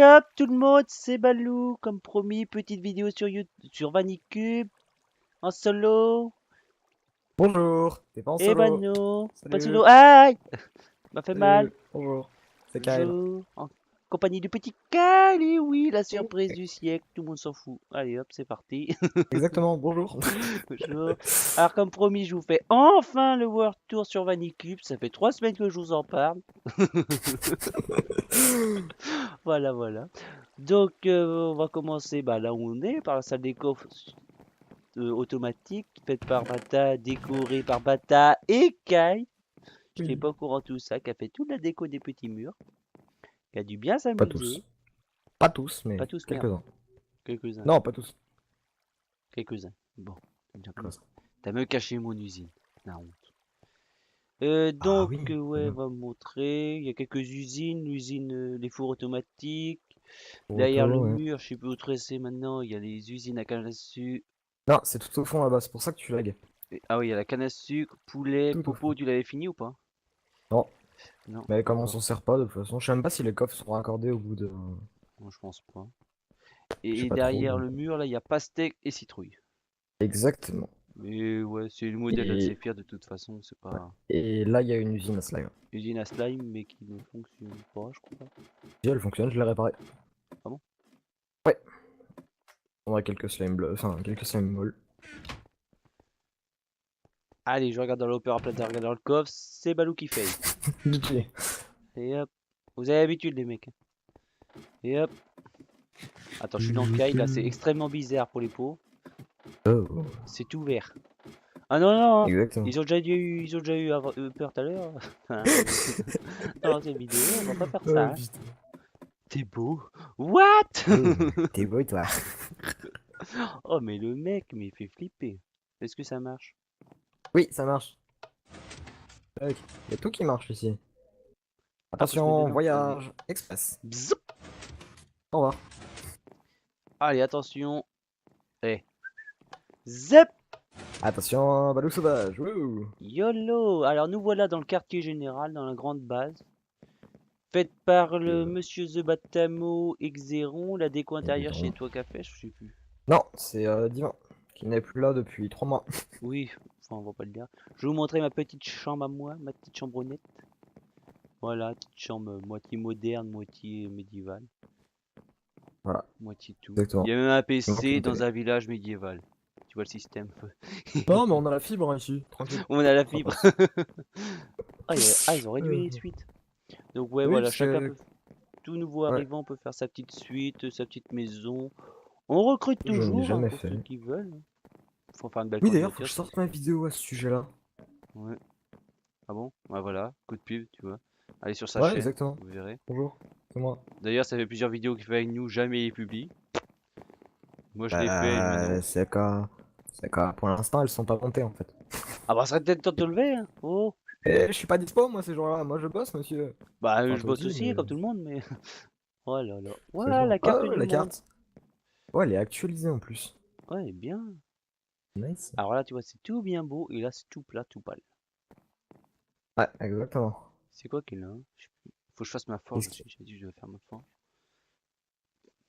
Allez hop, tout le monde, c'est Balou. Comme promis, petite vidéo sur YouTube, sur Vanicube, en solo. Bonjour, t'es pas en Eh ben solo. non, pas de Salut, solo. Aïe, m'a fait mal. salut, bonjour. C'est Kyle. Bonjour, en compagnie du petit Kyle. Et oui, la Oh, surprise du siècle, tout le monde s'en fout. Allez hop, c'est parti. exactement, bonjour. Bonjour. Alors comme promis, je vous fais enfin le World Tour sur Vanicube. Ça fait 3 semaines que je vous en parle. Voilà, voilà. Donc on va commencer là où on est, par la salle des coffres automatique, faite par Bata, décorée par Bata et Kai. Je n'étais Oui. pas au courant de tout ça, qui a fait toute la déco des petits murs, qui a dû bien Pas s'amuser. tous. Pas tous, Pas mais tous, merde. quelques-uns. Quelques-uns. Non, pas tous. Quelques-uns. Bon, d'accord. Comme ça. T'as même caché mon usine. La honte. Ah Donc, oui, quand ouais, on même. va vous montrer. Il y a quelques usines. L'usine, les fours automatiques. Derrière le Auto, ouais. mur, je sais plus où c'est maintenant. Il y a les usines à canne à sucre. Non, c'est tout au fond là-bas, c'est pour ça que tu lagues. Ah oui, il y a la canne à sucre, poulet, Tout au popo. fond. Tu l'avais fini ou pas? Non, Non, mais comme on d'accord. s'en sert pas de toute façon, je sais même pas si les coffres seront accordés au bout de. Moi, je pense pas. Je sais Et pas trop, derrière donc. le mur, là, il y a pastèque et citrouille. Exactement. Mais ouais, c'est le modèle assez Et, fier de toute façon. C'est ouais. pas Et là, il y a une usine à slime. usine à slime, mais qui ne fonctionne pas, je crois. Si elle fonctionne, je l'ai réparée. Ah bon? Ouais. On a quelques slime bleus, enfin quelques slime molles. Allez, je regarde dans l'Opéra Plaza, je regarde dans le coffre. C'est Balou qui fait. DJ. Et hop. Vous avez l'habitude, les mecs. Et hop. Attends, je suis dans le caille, là, c'est extrêmement bizarre pour les pots. Oh, C'est tout vert. Ah non, non, hein. exactement. Ils ont déjà eu peur tout à l'heure. Dans cette vidéo, on va pas faire ça. Oh Hein. putain. T'es beau. What? Oh, t'es beau toi. Oh, mais le mec, mais il fait flipper. Est-ce que ça marche? Oui, ça marche. Il y a tout qui marche ici. Ah, faut se mettre Attention, dedans. Ah oui. voyage express. Bzoup. Au revoir. Allez, attention. Eh. Zep. Attention, balou sauvage. Wouh. YOLO. Alors, nous voilà dans le quartier général, dans la grande base. Faite par le monsieur The Batamo Exeron. La déco intérieure chez Évidemment. toi, Café, je sais plus. Non, c'est Divin, qui n'est plus là depuis 3 mois. Oui, enfin, on va pas le dire. Je vais vous montrer ma petite chambre à moi, ma petite chambronnette. Voilà, petite chambre moitié moderne, moitié médiévale. Voilà, Moitié tout. Il exactement. y a même un Il manque PC une télé. dans un village médiéval. Tu vois le système. Non, mais on a la fibre hein, ici, tranquille. On a la Ça fibre. passe. Ah, ils ont réduit les Euh, suites. Donc ouais, Oui, voilà, parce chacun que. peut... Tout nouveau Ouais, arrivant peut faire sa petite suite, sa petite maison. On recrute je n'ai toujours hein, jamais pour ceux fait. qui veulent. Faut faire une belle Oui, d'ailleurs, faut que candidature. je sorte ma vidéo à ce sujet-là. Ouais. Ah bon? Ouais, voilà, coup de pub, tu vois. Allez sur sa Ouais, chaîne, exactement. vous verrez. Bonjour, c'est moi. D'ailleurs, ça fait plusieurs vidéos qu'il fait avec nous, jamais il les publie. Moi, je l'ai fait maintenant. C'est qu'à. C'est qu'à. Pour l'instant, elles sont pas montées en fait. Ah bah, ça serait peut-être temps de te lever, hein. Oh. Et je suis pas dispo, moi, ces jours-là. Moi, je bosse, monsieur. Bah, Enfin, je toi bosse aussi, aussi, mais. comme tout le monde, mais... Oh là là. Ça Voilà, joue. la carte Oh, du la monde. carte. Ouais, elle est actualisée en plus. Ouais, bien. Nice. Alors là, tu vois, c'est tout bien beau, et là, c'est tout plat, tout pâle. Ouais, exactement. C'est quoi qu'il a hein? Je sais plus. Faut que je fasse ma forge Qu'est-ce aussi, qu'il j'ai dit que je devais faire ma forge.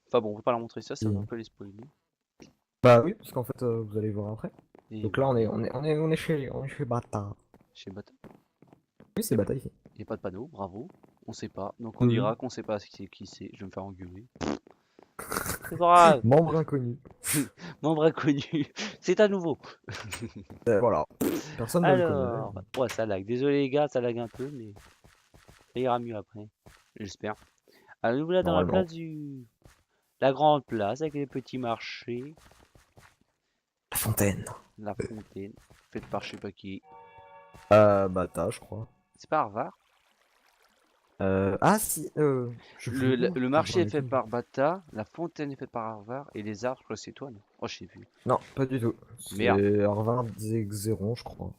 Enfin bon, on peut pas leur montrer ça, ça va un y a peu les spoiler. Bah oui, parce qu'en fait, vous allez voir après. Et Donc là, on est chez Bata. chez Bata. Oui, c'est Bata ici. Y a pas de panneau, bravo. On sait pas, donc on Oui. dira qu'on sait pas qui c'est, je vais me faire engueuler. C'est pas grave, Membre inconnu. membre inconnu, c'est à nouveau. Voilà. Personne ne le connaît. Alors, ouais, ça lag. Désolé les gars, ça lag un peu, mais ça ira mieux après. J'espère. Alors, nous voilà dans la Normalement. place du... La grande place avec les petits marchés, La fontaine. la fontaine, faite par je sais pas qui. Bata, je crois. C'est pas Harvard. Ah si, je sais plus. Le Faut que je marché est fait vérifie. par Bata, la fontaine est faite par Harvard, et les arbres, je crois que c'est toi, non? Oh, je sais plus. Non, pas du tout. Merde. C'est Harvard Xeron, je crois.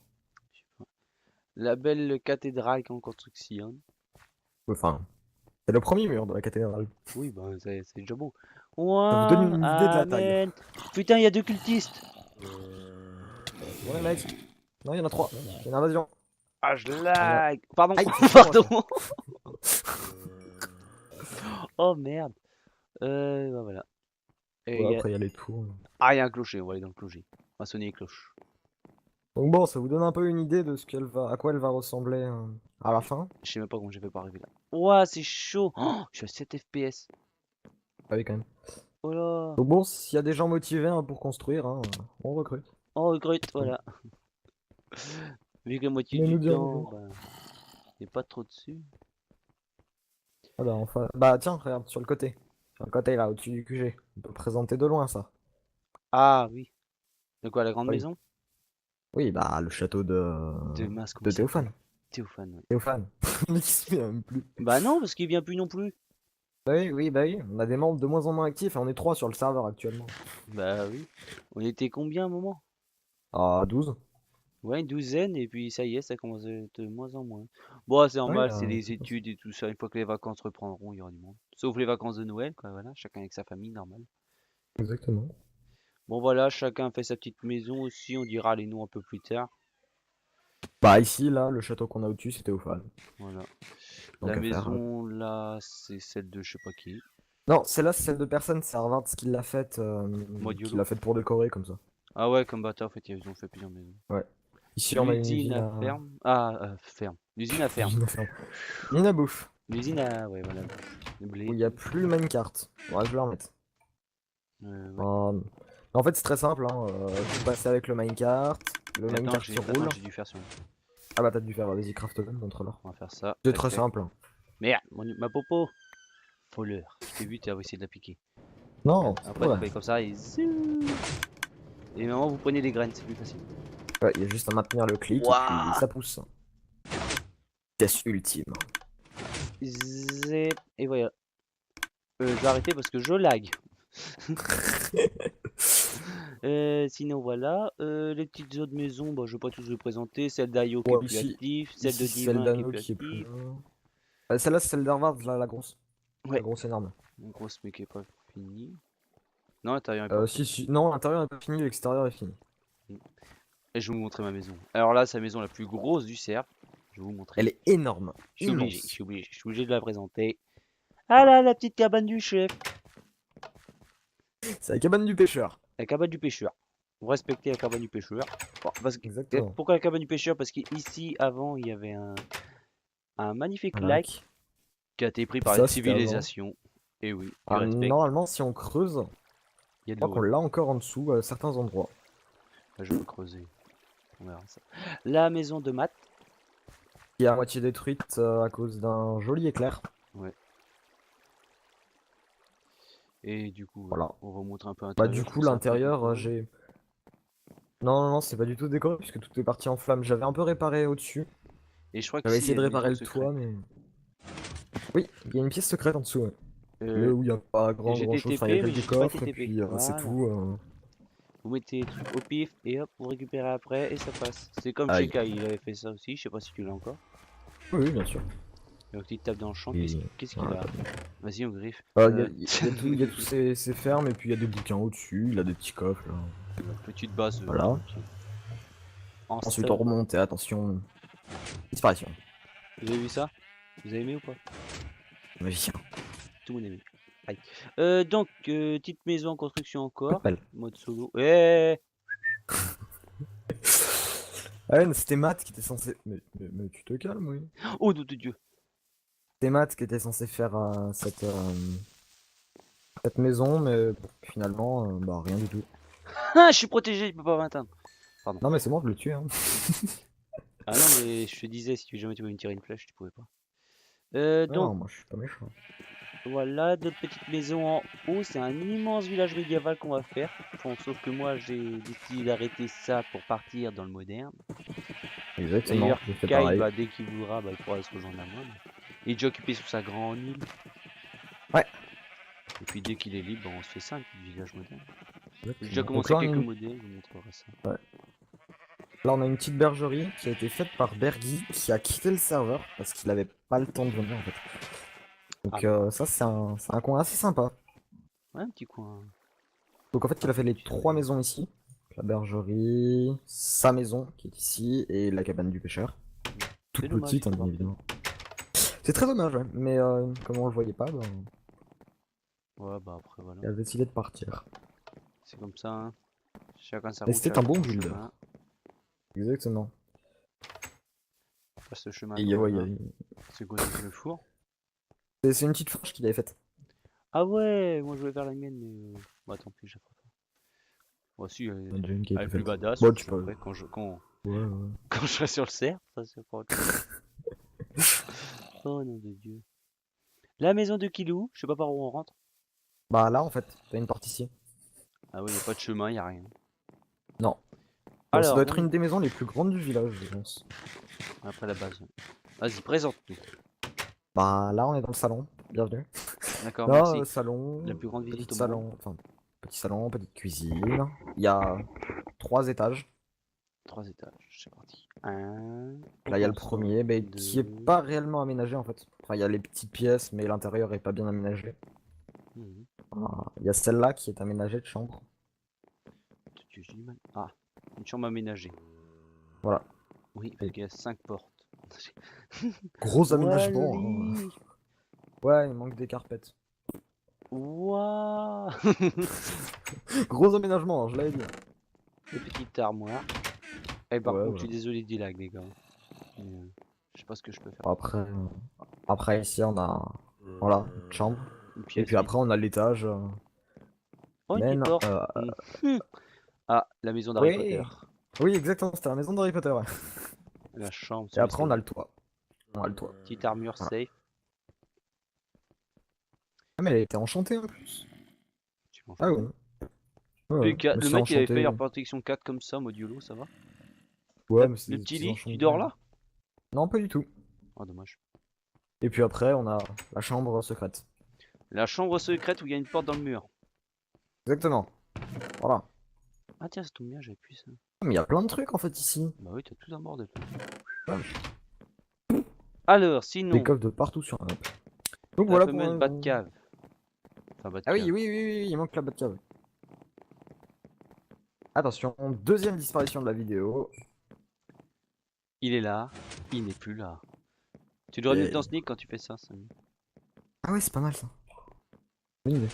La belle cathédrale qui est en construction. Enfin, c'est le premier mur de la cathédrale. Oui, ben, c'est déjà beau. Ça vous donne Ouin, une idée de la taille. amen. Putain, il y a deux cultistes. Ouais, mec. Non, il y en a 3. C'est une invasion. Ah, je On est... lag. Pardon, Aïe, c'est sur moi, pardon. ça. Oh merde. Bah, voilà. Et Ouais, après, il y a les tours. Ah, il y a un clocher, on va aller dans le clocher. On va sonner les cloches. Donc bon, ça vous donne un peu une idée de ce qu'elle va, à quoi elle va ressembler à la fin. Je sais même pas comment j'ai fait pour arriver là. Ouah, c'est chaud. Oh, je suis à 7 FPS. Ah oui, quand même. Oh là. Donc bon, s'il y a des gens motivés hein, pour construire, hein, on recrute. Oh, regret, voilà. Vu que la moitié Venez du nous dire temps, bonjour. bah, t'es pas trop dessus. Ah bah, enfin... bah tiens, regarde, sur le côté. Sur le côté là, au-dessus du QG. On peut présenter de loin ça. Ah oui. De quoi, la grande Oui. maison? Oui, bah le château De mince, comment de il s'appelle? Théophane. Théophane, ouais. Théophane. Mais qui se souvient même plus. Bah non, parce qu'il vient plus non plus. Bah oui. On a des membres de moins en moins actifs et on est 3 sur le serveur actuellement. Bah oui. On était combien à un moment? Ah, 12. Ouais, une douzaine, et puis ça y est, ça commence à être de moins en moins. Bon, c'est Oui, normal, c'est les c'est pas ça. études et tout ça. Une fois que les vacances reprendront, il y aura du monde. Sauf les vacances de Noël, quoi, voilà. Chacun avec sa famille, normal. Exactement. Bon, voilà, chacun fait sa petite maison aussi. On dira les noms un peu plus tard. Bah ici, là, le château qu'on a au-dessus, c'est Théophane. Voilà. La Donc à faire. maison, là, c'est celle de je sais pas qui. Non, celle-là, c'est celle de personne, c'est Harvard Mode qui YOLO. l'a faite pour décorer comme ça. Ah ouais, comme bâtard, en fait, ils ont fait plusieurs maisons. Ouais. Ici, on a une L'usine usine à à. ferme. Ah, ferme. L'usine à ferme. Usine à ferme. Une à bouffe. L'usine à. Ouais, voilà. Le Où blé. il n'y a plus le minecart. Ouais, je vais la remettre. Ouais. En fait, c'est très simple. Hein. Vous passez avec le minecart. Le Et attends, minecart j'ai qui attends, roule. j'ai dû faire ça. Ah bah, t'as dû faire. Vas-y, craft oven, montre-leur. On va faire ça. C'est Tac, très tac. simple. Hein. Merde, ma popo. Voleur. Je t'ai vu, tu as essayé de la piquer. Non, c'est pas Après, tu vrai. fais comme ça et zou. Et maintenant, vous prenez des graines, c'est plus facile. Ouais, il y a juste à maintenir le clic et puis Waouh. ça pousse. Test ultime. Zip. Et voilà. Je vais arrêter parce que je lag. Sinon, voilà. Les petites autres maisons, bah, je vais pas tous les présenter. Celle d'Ayo qui est Bon, plus active. Celle ici de c'est celle Divin qui est d'Anno plus qui est plus active. là. Celle-là, c'est celle d'Harvard, là, la grosse. La Ouais. grosse énorme. Une grosse mais qui est pas finie. Non, l'intérieur est pas fait. Si, non, l'intérieur est pas fini, l'extérieur est fini. Et je vais vous montrer ma maison. Alors là, c'est la maison la plus grosse du cercle. Je vais vous montrer. Elle est énorme, Je suis obligé, je immense. suis obligé, je suis obligé de la présenter. Ah là, la petite cabane du chef. C'est la cabane du pêcheur. La cabane du pêcheur. Vous respectez la cabane du pêcheur. Bon, Exactement. pourquoi la cabane du pêcheur? Parce qu'ici, avant, il y avait un magnifique Un lac lac. qui a été pris par une Ça, c'était avant. civilisation. Et oui, du Ah, respect. normalement, si on creuse, Il y a je de crois l'eau, qu'on ouais. l'a encore en dessous à certains endroits. Là, je vais creuser. On verra ça. La maison de Matt. Qui est à moitié détruite à cause d'un joli éclair. Ouais. Et du coup, Voilà. on va vous montrer un peu Bah, l'intérieur. du Je coup, trouve ça un peu l'intérieur, décoré. j'ai. Non, c'est pas du tout décoré puisque tout est parti en flammes. J'avais un peu réparé au-dessus. Et je crois J'avais qu'ici, il y essayé a de une réparer maison le toit, secrète. mais. Oui, il y a une pièce secrète en dessous. Ouais. Mais Euh, où il n'y a pas et grand j'étais chose. Enfin, il y a TP, mais quelques j'étais pas coffres et TTP. puis c'est Voilà. tout. Vous mettez les trucs au pif et hop, vous récupérez après et ça passe. C'est comme chez Aïe. Kai, il avait fait ça aussi. Je sais pas si tu l'as encore. Oui, bien sûr. Donc il tape dans le champ. Et Qu'est-ce qu'il voilà. a? Vas-y, on griffe. Il y a tous ces fermes et puis il y a des bouquins au-dessus. Il a des petits coffres là. Petite base. Voilà. Tranquille. En Ensuite, on stun. remonte et attention. Disparition. Vous avez vu ça? Vous avez aimé ou pas? Magicien. Tout le monde a aimé. Aïe. Donc, petite maison en construction Coup de encore. pelle. Mode solo. Eh. Ah ouais, mais c'était Matt qui était censé. Mais tu te calmes, oui. Oh, nom de Dieu. C'était Matt qui était censé faire cette maison, mais bon, finalement, bah rien du tout. Ah, je suis protégé, il peut pas m'atteindre. Pardon. Non, mais c'est bon, je le tue. Hein. Ah non, mais je te disais, si jamais tu voulais me tirer une flèche, tu pouvais pas. Donc, Non, moi je suis pas méchant. voilà, notre petite maison en haut. C'est un immense village médiéval qu'on va faire. Bon, sauf que moi, j'ai décidé d'arrêter ça pour partir dans le moderne. Exactement, D'ailleurs, j'ai fait Kai, pareil. bah, dès qu'il voudra, bah, il pourra se rejoindre à moi. Il est déjà occupé sur sa grande île. Ouais. Et puis, dès qu'il est libre, bah, on se fait ça, un petit village moderne. J'ai déjà Exactement. Donc commencé là, quelques modèles, je vous montrerai ça. ouais. Là, on a une petite bergerie qui a été faite par Bergy, qui a quitté le serveur parce qu'il avait pas le temps de venir en fait. Donc ça, c'est un coin assez sympa. Ouais, un petit coin. Donc en fait, il a fait les 3 maisons ici. La bergerie, sa maison qui est ici, et la cabane du pêcheur. Toute C'est dommage, petite, il hein, faut bien voir. évidemment. C'est très dommage, ouais. Mais comme on le voyait pas, ben, Ouais, bah après, voilà. Il a décidé de partir. C'est comme ça, hein. Chacun sa Et route, c'était un chacun bon son builder. chemin. Exactement. Pas ce chemin à Et ouais, droite, là. C'est quoi, c'est le four? c'est une petite forge qu'il avait faite. Ah ouais, moi je voulais faire la mienne, mais... Bah tant pis, je la ferai pas. Moi aussi, Il y en a déjà une qui a elle est été plus faite. badass, Bon, je tu la peux. ferai Ouais, ouais. quand je serai sur le cerf, ça c'est pas autre chose. Oh nom de Dieu. La maison de Kilou, je sais pas par où on rentre. Bah là, en fait, t'as une porte ici. Ah oui, y a pas de chemin, y a rien. Non. Bon, ça Alors, doit être on... une des maisons les plus grandes du village, je pense. après la base. Vas-y, présente-nous. Bah là, on est dans le salon. Bienvenue. D'accord, Là, merci. La salon, plus grande petit visite au monde. salon, enfin, petit salon, petite cuisine. Il y a 3 étages. 3 étages, c'est parti. Un. On Là, il y a le commence au premier, mais qui est 2. pas réellement aménagé en fait. Enfin, il y a les petites pièces, mais l'intérieur est pas bien aménagé. Mhm. Ah, il y a celle-là qui est aménagée de chambre. Ah, une chambre aménagée. Voilà. Oui, parce Et qu'il y a 5 portes. gros aménagement, hein. Wally. Ouais, il manque des carpettes. Waouh. Gros aménagement, je l'avais dit. Des petites armoires. Et par Ouais, contre, je voilà. suis désolé du lag, les gars. Mais, je sais pas ce que je peux faire. Après, après ici, on a, voilà, une chambre. Une Et pièce puis vide. après, on a l'étage. Oh, une petite Mène. porte. Mhm. Ah, la maison d'Harry Potter. Oui, oui, exactement, c'était la maison d'Harry Potter. Ouais. La chambre Et sous après, on a l'escalier. le toit. On a le toit. Petite armure Voilà. safe. Ah, mais elle était enchantée en plus. Tu m'en Ah fous. ouais. Ouais, ouais. Mais Le c'est mec, il avait fait enchanté. la protection 4 comme ça, modulo, ça va? Ouais, mais c'est Le des petit petits lit, tu enchantements. dors là? Non, pas du tout. Oh, dommage. Et puis après, on a la chambre secrète. La chambre secrète où il y a une porte dans le mur. Exactement. Voilà. Ah tiens, ça tombe bien, j'avais plus ça. Ah, mais il y a plein de trucs en fait ici. Bah oui, t'as tout un bordel. Ouais. Alors, Des sinon, coffres de partout sur la map. Donc la voilà pour fameuse Batcave. Enfin, Ah oui, Batcave. oui, oui, oui, il manque la Batcave. Attention, deuxième disparition de la vidéo. Il est là, il n'est plus là. Tu devrais mute Et... dans Sneak quand tu fais ça, Samy. Ah ouais, c'est pas mal ça. Bonne idée.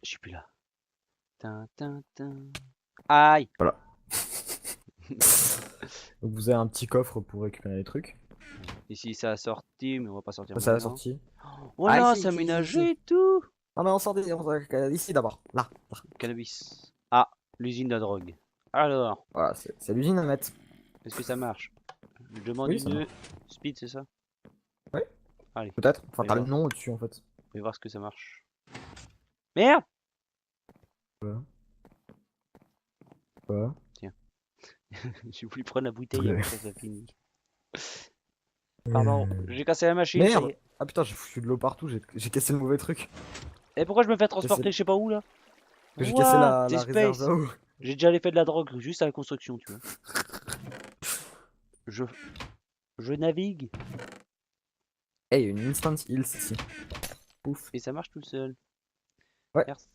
Je suis plus là. Tin, tin, tin. Aïe. Voilà. Donc vous avez un petit coffre pour récupérer les trucs. Ici, ça a sorti, mais on va pas sortir Ça, c'est la maintenant. sortie. Oh Ah, là, ici, c'est ici, ici, ici. aménagé et tout. Non mais on sort ici d'abord. Là. Là. Cannabis. Ah, l'usine de la drogue. Alors, Voilà, c'est l'usine à mettre. est-ce que ça marche? Je demande Oui, ça une marche. speed, c'est ça? Ouais, Allez, peut-être. Enfin, on va t'as le voir. nom au-dessus en fait. On va voir ce que ça marche. Merde! Ouais. Ouais. Tiens, j'ai voulu prendre la bouteille Ouais. avant que ça finisse. Pardon, j'ai cassé la machine, ça y Merde! est. Ah putain, j'ai foutu de l'eau partout, j'ai cassé le mauvais truc. Et pourquoi je me fais Cassé transporter je sais pas où là? J'ai cassé What? T'es la réserve space. à eau. J'ai déjà l'effet de la drogue juste à la construction, tu vois. Je, je navigue Eh, il y a une instant heals ici. Ouf. et ça marche tout seul. Ouais. RC.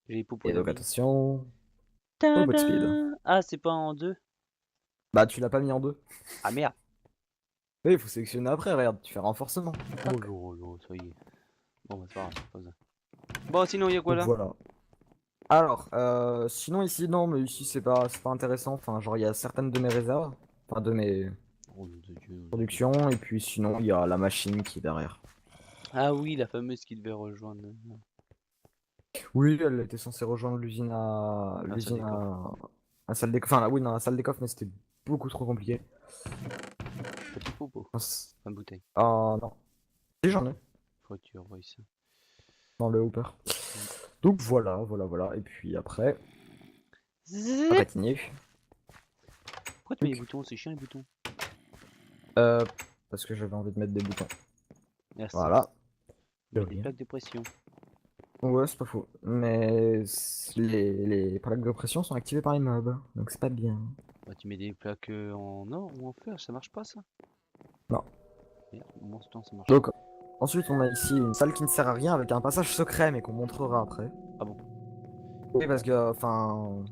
J'ai les poupons Et donc d'amis. attention. Full boat speed. Ah, c'est pas en deux. Bah, tu l'as pas mis en deux. Ah merde. Oui, il faut sélectionner après, regarde, tu fais renforcement. Oh lolo, ça y est. Bon, bah, c'est pas grave, c'est pas ça. Bon, sinon, il y a quoi Donc là? voilà. Alors, sinon ici, non, mais ici c'est pas intéressant. Enfin, genre, il y a certaines de mes réserves, enfin de mes Oh nom de Dieu. productions, et puis sinon, il y a la machine qui est derrière. Ah oui, la fameuse qui devait rejoindre. Oui, elle était censée rejoindre La salle des coffres. la salle des, enfin, oui, dans la salle des coffres, mais c'était beaucoup trop compliqué. Petit popo. Enfin, c'est- Une bouteille. Ah non, si j'en ai Faut que tu envoies ça. dans le hopper. Donc voilà, voilà, voilà. Et puis après, on Zip. continue. Pourquoi tu mets les boutons? C'est chiant les boutons. Euh, parce que j'avais envie de mettre des boutons. Merci. Voilà. Mets De des rien. plaques de pression. Ouais, c'est pas faux. Mais les plaques de pression sont activées par les mobs, donc c'est pas bien. Bah, tu mets des plaques en or ou en fer, ça marche pas ça? Non. Merde, bon, ce temps ça marche. Donc, ensuite, on a ici une salle qui ne sert à rien avec un passage secret, mais qu'on montrera après. Ah bon? Oui, parce que, enfin,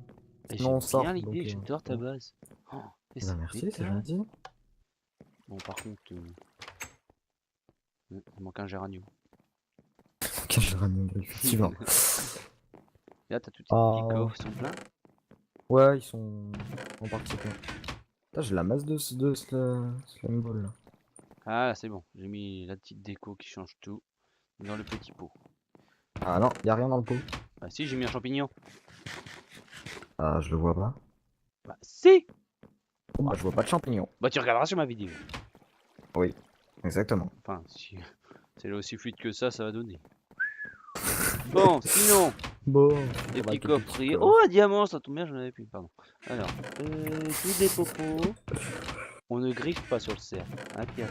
Eh, sinon j'aime on sort. bien Donc, l'idée, j'adore ta base. Oh, et bah, ça merci, c'est pète. gentil. Bon, par contre, il manque un géranium. Quel géranium gris, effectivement. Là, t'as tous tes Ah, petits coffres, ils sont pleins. ouais, ils sont en partie pleins. Putain, j'ai la masse de slime ball là. Ah, là, c'est bon. J'ai mis la petite déco qui change tout dans le petit pot. Ah non, y a rien dans le pot. Bah si, j'ai mis un champignon. Ah, je le vois pas. Bah si. Bon, bah, je vois pas de champignons. Bah tu regarderas sur ma vidéo. Oui, exactement. Enfin, si c'est aussi fluide que ça va donner. Bon, sinon, Bon, les on va petits quelques coffriers. coffres. Oh, un diamant, ça tombe bien, j'en avais plus, pardon. Alors, tous des popos. On ne griffe pas sur le cerf. Hein, Pierre.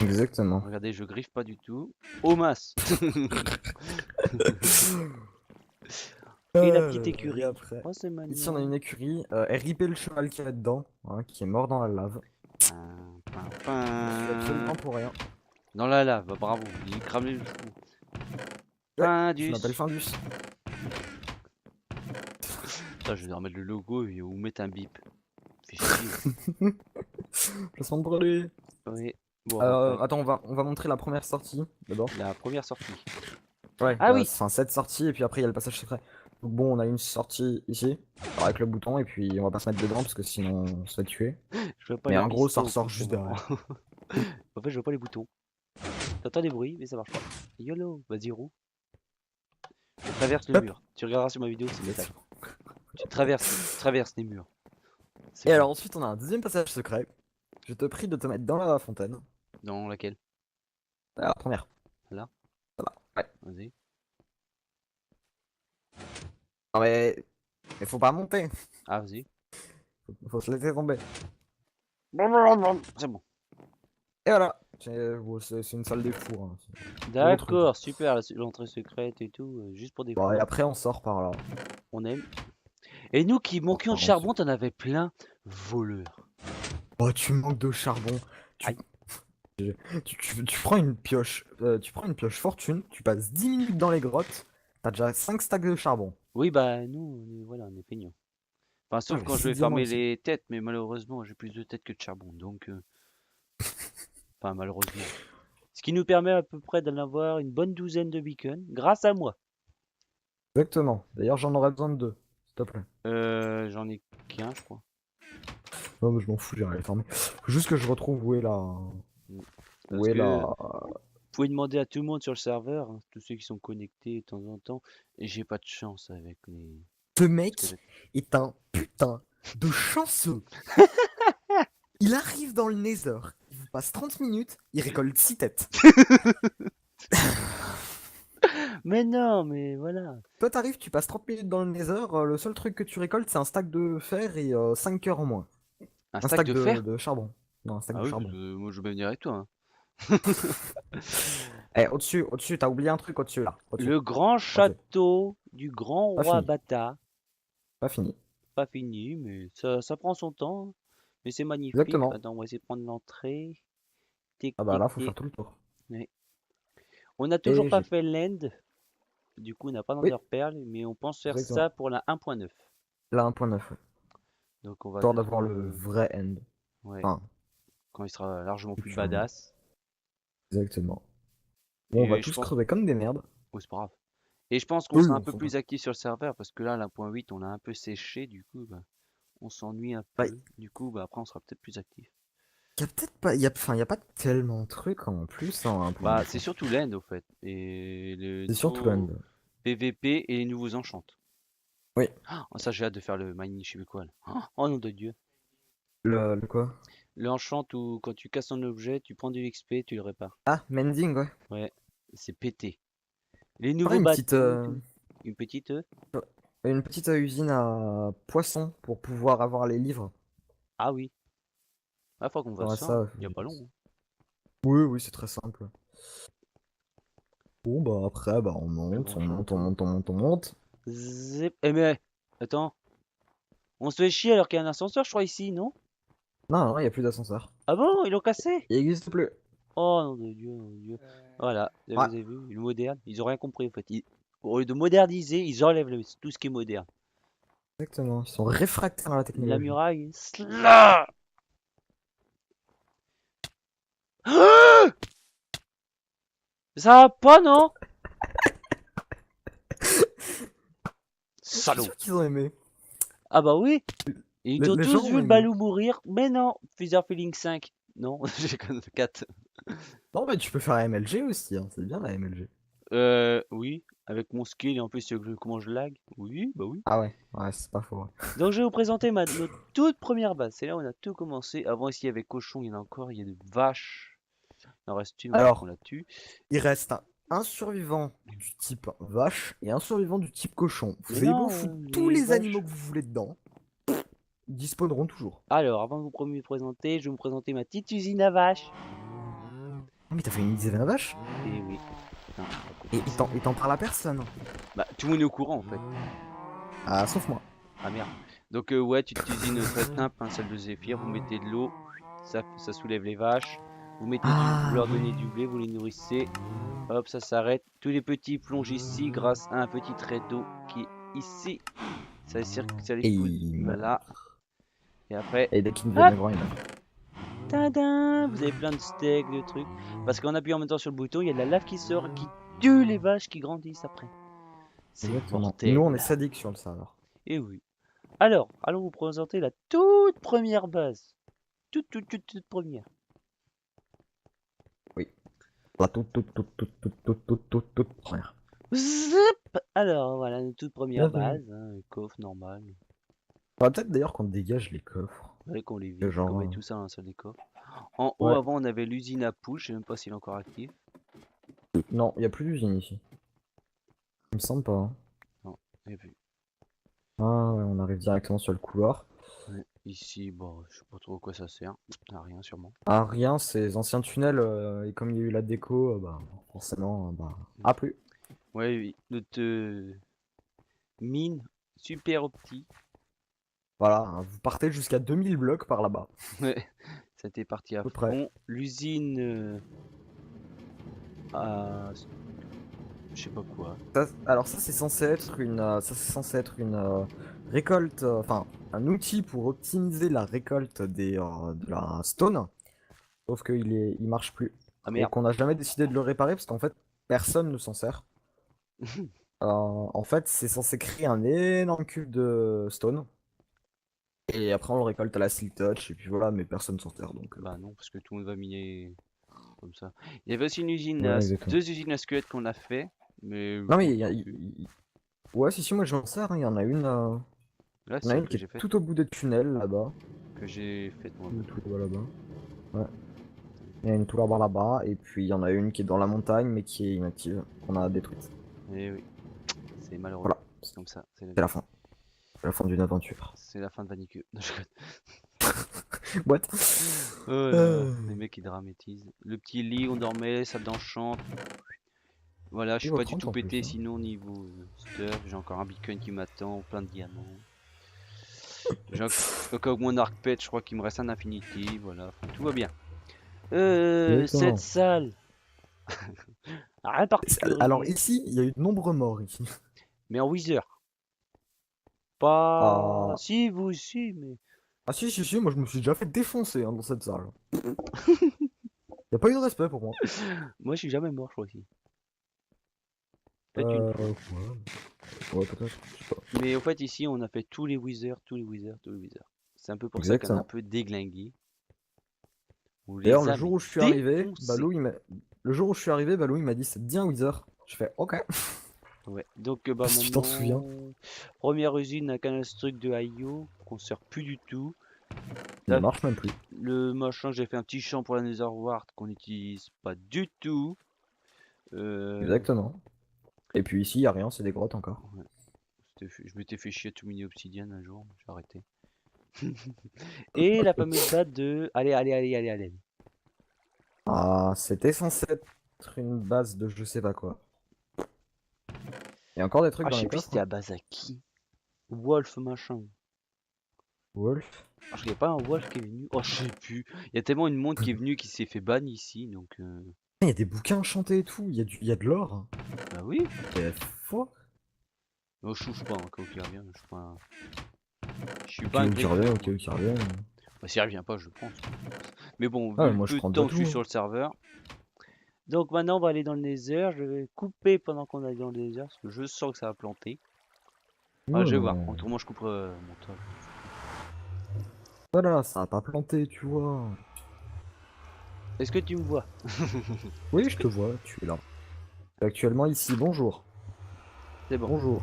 Exactement. Regardez, je griffe pas du tout. Au masse. Et la petite Et écurie. après, Oh, c'est ici on a mignon. une écurie. RIP le cheval qui est dedans, hein, qui est mort dans la lave. Pin, pin, Je suis absolument pin. pour rien. Dans la lave, bah, bravo. Il cramé le trou. Ouais, je m'appelle Findus. Findus. Ça, je vais remettre le logo et ou mettre un bip. Fais chier. Placement de produit. Oui. Bon, après, Attends, on va montrer la première sortie d'abord. la première sortie. Ouais, Ah bah, oui. enfin cette sortie et puis après il y a le passage secret. Donc bon, on a une sortie ici, alors avec le bouton et puis on va pas se mettre dedans parce que sinon on se fait tuer. Je vois pas Mais les en gros, ça pistons, ressort juste justement. derrière. En fait, je vois pas les boutons. T'entends des bruits, mais ça marche pas. YOLO, vas-y, roule. Tu traverses le Hop. mur. Tu regarderas sur ma vidéo, c'est métal. Tu traverses les murs. C'est Et bon. alors ensuite on a un deuxième passage secret. Je te prie de te mettre dans la fontaine. Dans laquelle? La première. Là? Voilà. Ouais. Vas-y. Non mais faut pas monter. Ah, vas-y. Faut se laisser tomber. C'est bon. Et voilà. Bon, c'est une salle des fours, hein. C'est gros truc. D'accord, super, l'entrée secrète et tout, juste pour des Bon, fous. et après on sort par là. On aime. Et nous qui Par manquions de là, charbon, t'en avais plein. Voleur. Oh, tu manques de charbon. Tu, Aïe. tu prends une pioche. Tu prends une pioche fortune. Tu passes 10 minutes dans les grottes. T'as déjà 5 stacks de charbon. Oui, bah, nous, voilà, on est feignants. Enfin, Ah, sauf mais quand je 6 vais diamants farmer ici. les têtes, mais malheureusement, j'ai plus de têtes que de charbon, donc... Enfin, malheureusement. Ce qui nous permet à peu près d'en avoir une bonne douzaine de beacons, grâce à moi. Exactement. D'ailleurs, j'en aurais besoin de 2. S'il te plaît. J'en ai qu'un, je crois. Non, mais je m'en fous, j'irai les farmer. Faut juste que je retrouve où est la. Où Parce est que la. vous pouvez demander à tout le monde sur le serveur, hein, tous ceux qui sont connectés de temps en temps, et j'ai pas de chance avec les Ce mec squelettes. est un putain de chanceux. Il arrive dans le Nether. Il vous passe 30 minutes. Il récolte 6 têtes. Mais non, mais voilà. Toi, t'arrives, tu passes 30 minutes dans le Nether, le seul truc que tu récoltes, c'est un stack de fer et 5 cœurs en moins. Un Un stack stack de fer? de charbon. Non, un stack Ah de oui, charbon. moi je veux bien venir avec toi, hein. Eh, au-dessus, t'as oublié un truc au-dessus, là. Au-dessus. Le grand Ok, château du grand pas roi fini. Bata. Pas fini. Pas fini, mais ça prend son temps, hein. Mais c'est magnifique. Exactement. Attends, on va essayer de prendre l'entrée. Tic, Ah bah tic, là, faut faire tic. tout le tour. Ouais. On n'a toujours Et pas j'ai. fait l'end. Du coup, on n'a pas Oui, d'enderperle, mais on pense faire exactement. ça pour la 1.9. Là, 1.9. Ouais. Donc on va Histoire peut-être... d'avoir le vrai end. ouais, Enfin, quand il sera largement plus futur end. badass. Exactement. Bon, on va Et je tous pense... crever comme des merdes. oh, c'est pas grave. Et je pense qu'on Oui, sera un on peu s'en fout. plus actif sur le serveur, parce que là, l'1.8, on a un peu séché, du coup, bah, on s'ennuie un Bah, peu. Du coup, bah, après, on sera peut-être plus actif. y a peut-être pas. Enfin, y a pas tellement de trucs en plus en Bah, 1.9, c'est hein. surtout l'end, au fait. Et le C'est surtout l'end. nouveau PVP et les nouveaux enchantes. Oui. Oh, ça, j'ai hâte de faire le mining, je sais plus quoi, là. Oh, nom de Dieu. Le quoi? L'enchant où, quand tu casses un objet, tu prends du XP, tu le répares. Ah, mending, ouais. Ouais, c'est pété. Les Faudrait nouveaux bateaux, tout. Une petite... une petite usine à poissons pour pouvoir avoir les livres. Ah oui. Ah, faut qu'on fasse Faudrait ça, hein. ça. Il y a pas long, hein. Oui, oui, c'est très simple. Bon, bah après, bah on Le monte, grand on monte, on château. monte, on monte, on monte. Zip. Eh mais, attends. On se fait chier alors qu'il y a un ascenseur, je crois, ici, non? Non, non, il n'y a plus d'ascenseur. Ah bon, ils l'ont cassé? Il n'existe plus. Oh, nom de Dieu, nom de Dieu. Voilà, vous Ouais, avez vu, ils moderne. Ils ont rien compris, en fait. Au lieu de moderniser, ils enlèvent tout ce qui est moderne. exactement. Ils sont réfractaires à la La technologie. muraille. Sla. Ah, ça va pas, non? je suis Salaud. sûr qu'ils ont aimé. Ah bah oui. Et ils ont Les gens tous ont vu le aimé. Balou mourir. Mais non, Feather Feeling 5. Non, j'ai 4. Non, mais tu peux faire la MLG aussi, hein. C'est bien la MLG. Oui, avec mon skill et en plus comment je lag. Oui, bah oui. Ah ouais, ouais, c'est pas faux. Ouais. Donc je vais vous présenter notre toute première base. C'est là où on a tout commencé. Avant ici il y avait cochon, il y en a encore, il y a des vaches. Il en reste une, il faut qu'on Alors, la tue. il reste un survivant du type vache et un survivant du type cochon. Mais Vous avez beau foutre non, tous les les animaux vaches. que vous voulez dedans, ils dispawneront toujours. Alors, avant de vous présenter, je vais vous présenter ma petite usine à vaches. Ah, mais t'as fait une usine à vache Et oui. Non, et il t'en parle à personne. bah, tout le monde est au courant en fait. Ah, sauf moi. Ah merde. Donc ouais, tu usine très simple, un salle de zéphyr, vous mettez de l'eau, ça soulève les vaches. Vous Ah, leur donnez oui. du blé, vous les nourrissez. Hop, ça s'arrête. Tous les petits plongent ici grâce à un petit trait d'eau qui est ici. Ça les Et fout. il meurt. Voilà. Et après, Et dès qu'il hop, devient grand, il meurt. tadam, vous avez plein de steaks, de trucs. Parce qu'en appuyant en même temps sur le bouton, il y a de la lave qui sort et qui tue les vaches qui grandissent après. C'est Exactement. Nous, on est mortel. sadiques sur le serveur. Et oui. Alors, allons vous présenter la toute première base. Toute première. Oui. La toute première. Zip. Alors, voilà, notre toute première Bienvenue. base. Hein, le coffre normal. Faudrait peut-être d'ailleurs qu'on dégage les coffres. Faudrait qu'on les Que vide, qu'on genre. mette tout ça dans un seul des coffres. En haut, Ouais. avant, on avait l'usine à poules. Je sais même pas s'il est encore actif. Non, il y a plus d'usine ici. Il me semble pas. Hein. Non, et puis, Ah ouais, on arrive directement sur le couloir. ouais, ici, bon, je sais pas trop à quoi ça sert. À rien, sûrement. Ah, rien, ces anciens tunnels, et comme il y a eu la déco, bah, forcément, bah. Ah, plus. Ouais, oui. Notre mine super opti. Voilà, hein, vous partez jusqu'à 2000 blocs par là-bas, Ouais, ça était parti à à peu près. fond. L'usine à je sais pas quoi. Alors ça, c'est censé être une récolte, enfin, un outil pour optimiser la récolte de la stone. Sauf il marche plus. Ah Et merde. qu'on n'a jamais décidé de le réparer parce qu'en fait, personne ne s'en sert. En fait, c'est censé créer un énorme cube de stone. Et après, on le récolte à la Silk Touch. Et puis voilà, mais personne s'en sert donc. Bah non, parce que tout le monde va miner comme ça. Il y avait aussi une usine Ouais, exactement. deux usines à squelettes qu'on a fait, mais Non, mais qu'on fera plus. ouais, si, moi je m'en sers. Hein. Là, Il y en a celle une que qui est j'ai faite, tout au bout des tunnels là-bas. moi-même. Tout là-bas là-bas. Ouais. Il y a une tout là-bas là-bas. Et puis il y en a une qui est dans la montagne, mais qui est inactive, qu'on a détruite. Et oui, c'est malheureux. Voilà, C'est comme ça, c'est la c'est la vie. fin. C'est la fin d'une aventure. C'est la fin de Vaniceux. Non, je déconne. What? Oh là là, les mecs ils dramatisent. Le petit lit, on dormait, salle d'enchant. Voilà, je suis Niveau pas du 30 tout en plus. pété Hein. sinon niveau stuff. J'ai encore un beacon qui m'attend, plein de diamants. J'ai encore mon arc pet, je crois qu'il me reste un infinity, voilà, enfin, tout va bien. Cette Exactement. salle, rien de Alors particulier, ici, il y a eu de nombreux morts ici. mais en Wither. Pas... Ah, Si, vous aussi, mais... ah si, moi je me suis déjà fait défoncer hein, dans cette salle. Y a pas eu de respect pour moi. Moi, je suis jamais mort, je crois, ici. Peut-être une fois. Ouais, peut-être, je sais pas. Mais au fait, ici, on a fait tous les Withers, tous les Withers, tous les Withers. C'est un peu pour ça qu'on a un Exactement. peu déglingué. On D'ailleurs, les le a, jour mais où je suis arrivé, défoncés. le jour où je suis arrivé, Balou il m'a dit c'est bien Wither. Je fais ok. Ouais, donc bah Si tu t'en souviens. maintenant, première usine à Canal Struck de IO, qu'on sert plus du tout. Il ne marche même plus. Le machin, j'ai fait un petit champ pour la Nether Wart qu'on n'utilise pas du tout. Euh, Exactement. Et puis ici, il y a rien, c'est des grottes encore. ouais, je m'étais fait chier à tout mini obsidienne un jour, j'ai arrêté. Et la fameuse base de... Allez. Ah, c'était censé être une base de je sais pas quoi. Il y a encore des trucs Ah, je dans sais les plus coffres. c'était Hein. à base à qui. Wolf machin. Wolf. Ah, je n'y a pas un Wolf qui est venu. Oh, je sais plus. Il y a tellement une montre qui est venue qui s'est fait ban ici, donc... Il y a des bouquins enchantés et tout, il y a de l'or. Hein. Bah oui. Et fuck. Non, je touche pas, hein, quand il revient, je suis pas un... Je suis Ok, pas un où qui revient, griffeur, ok, moi. où qui revient. Bah, s'il revient pas, je pense. Mais bon, Ah, vu mais le moi je peu de prends temps déjà que je suis tout. sur le serveur. Donc maintenant, on va aller dans le Nether. Je vais couper pendant qu'on est dans le Nether, parce que je sens que ça va planter. Ah, je vais Ouais, voir. non. Autrement, je coupe mon top. Voilà, ça a pas planté, tu vois. Est-ce que tu me vois? Oui, je te vois, tu es là. Actuellement ici, bonjour. C'est bon. Bonjour.